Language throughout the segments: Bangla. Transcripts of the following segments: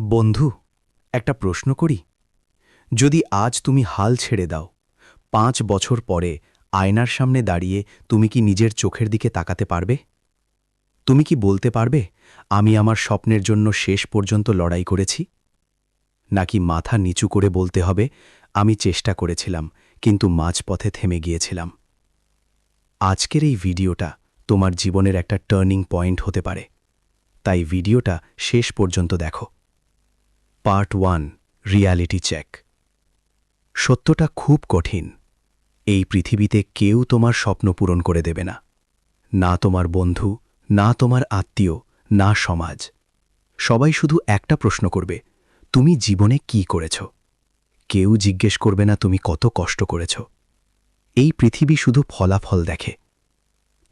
বন্ধু, একটা প্রশ্ন করি। যদি আজ তুমি হাল ছেড়ে দাও, 5 বছর পরে আয়নার সামনে দাঁড়িয়ে তুমি কি নিজের চোখের দিকে তাকাতে পারবে? তুমি কি বলতে পারবে, আমি আমার স্বপ্নের জন্য শেষ পর্যন্ত লড়াই করেছি? নাকি মাথা নিচু করে বলতে হবে, আমি চেষ্টা করেছিলাম কিন্তু মাঝপথে থেমে গিয়েছিলাম? আজকের এই ভিডিওটা তোমার জীবনের একটা টার্নিং পয়েন্ট হতে পারে, তাই ভিডিওটা শেষ পর্যন্ত দেখো। Part 1, reality check. সত্যটা খুব কঠিন। এই পৃথিবীতে কেউ তোমার স্বপ্ন পূরণ করে দেবে না। না তোমার বন্ধু, না তোমার আত্মীয়, না সমাজ। সবাই শুধু একটা প্রশ্ন করবে, তুমি জীবনে কি করেছ? কেউ জিজ্ঞেস করবে না তুমি কত কষ্ট করেছ। এই পৃথিবী শুধু ফলাফল দেখে।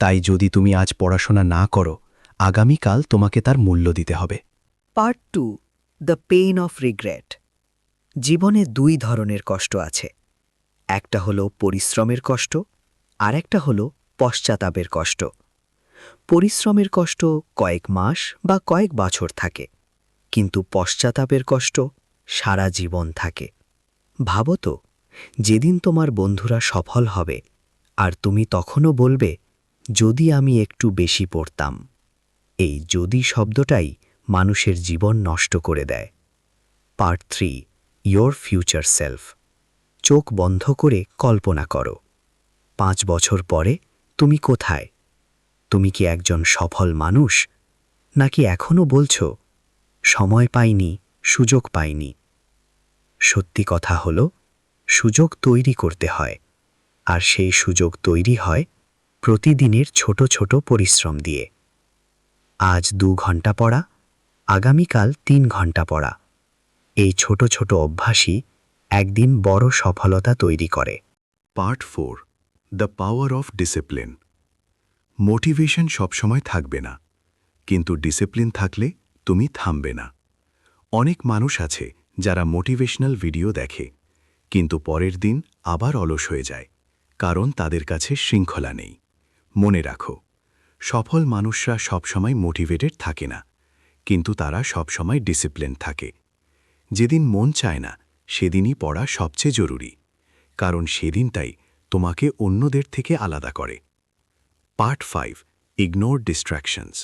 তাই যদি তুমি আজ পড়াশোনা না করো, আগামীকাল তোমাকে তার মূল্য দিতে হবে। Part 2, the pain of regret. জীবনে 2 ধরনের কষ্ট আছে। একটা হলো পরিশ্রমের কষ্ট, আর একটা হলো পশ্চাতাপের কষ্ট। পরিশ্রমের কষ্ট কয়েক মাস বা কয়েক বছর থাকে, কিন্তু পশ্চাতাপের কষ্ট সারা জীবন থাকে। ভাবো তো, যেদিন তোমার বন্ধুরা সফল হবে আর তুমি তখনও বলবে, যদি আমি একটু বেশি পড়তাম। এই যদি শব্দটাই মানুষের জীবন নষ্ট করে দেয়। Part 3, your future self. চোখ বন্ধ করে কল্পনা করো, 5 বছর পরে তুমি কোথায়? তুমি কি একজন সফল মানুষ, নাকি এখনো বলছো, সময় পাইনি, সুযোগ পাইনি? সত্যি কথা হলো, সুযোগ তৈরি করতে হয়, আর সেই সুযোগ তৈরি হয় প্রতিদিনের ছোট ছোট পরিশ্রম দিয়ে। আজ 2 ঘন্টা পড়া, আগামীকাল 3 ঘন্টা পড়া। এই ছোট ছোট অভ্যাসই একদিন বড় সফলতা তৈরি করে। Part 4, the power of discipline. Motivation সবসময় থাকবে না, কিন্তু ডিসিপ্লিন থাকলে তুমি থামবে না। অনেক মানুষ আছে যারা মোটিভেশনাল ভিডিও দেখে, কিন্তু পরের দিন আবার অলস হয়ে যায়, কারণ তাদের কাছে শৃঙ্খলা নেই। মনে রাখো, সফল মানুষরা সবসময় মোটিভেটেড থাকে না, কিন্তু তারা সবসময় ডিসিপ্লিন থাকে। যেদিন মন চায় না, সেদিনই পড়া সবচেয়ে জরুরি, কারণ সেদিনটাই তোমাকে অন্যদের থেকে আলাদা করে। Part 5, ignore ডিস্ট্র্যাকশনস।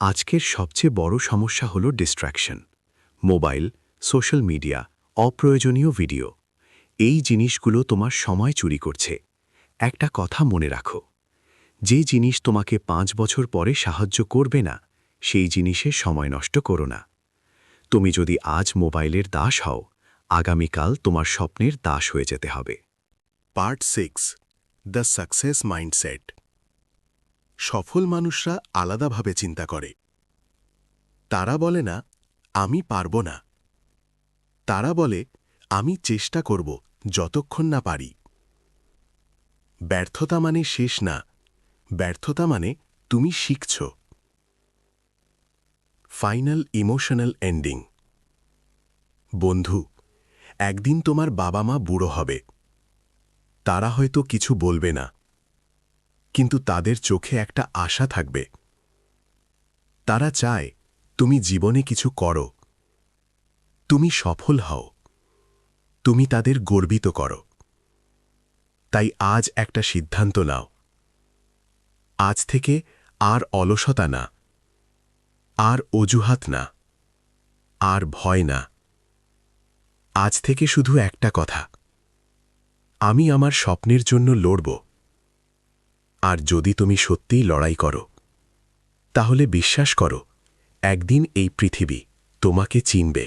আজকের সবচেয়ে বড় সমস্যা হলো ডিস্ট্র্যাকশন। মোবাইল, সোশ্যাল মিডিয়া, অপ্রয়োজনীয় ভিডিও। এই জিনিসগুলো তোমার সময় চুরি করছে। একটা কথা মনে রাখো, যে জিনিস তোমাকে 5 বছর পরে সাহায্য করবে না, সেই জিনিসে সময় নষ্ট করো না। তুমি যদি আজ মোবাইলের দাস হও, আগামীকাল তোমার স্বপ্নের দাস হয়ে যেতে হবে। Part 6, the success mindset. সফল মানুষরা আলাদাভাবে চিন্তা করে। তারা বলে না, আমি পারব না। তারা বলে, আমি চেষ্টা করব যতক্ষণ না পারি। ব্যর্থতা মানে শেষ না, ব্যর্থতা মানে তুমি শিখছ। Final emotional ending. বন্ধু, একদিন তোমার বাবা মা বুড়ো হবে। তারা হয়তো কিছু বলবে না, কিন্তু তাদের চোখে একটা আশা থাকবে। তারা চায় তুমি জীবনে কিছু করো, তুমি সফল হও, তুমি তাদের গর্বিত করো। তাই আজ একটা সিদ্ধান্ত নাও। আজ থেকে আর অলসতা না, আর অজুহাত না, আর ভয় না। আজ থেকে শুধু একটা কথা, আমি আমার স্বপ্নের জন্য লড়ব। আর যদি তুমি সত্যিই লড়াই করো, তাহলে বিশ্বাস করো, একদিন এই পৃথিবী তোমাকে চিনবে।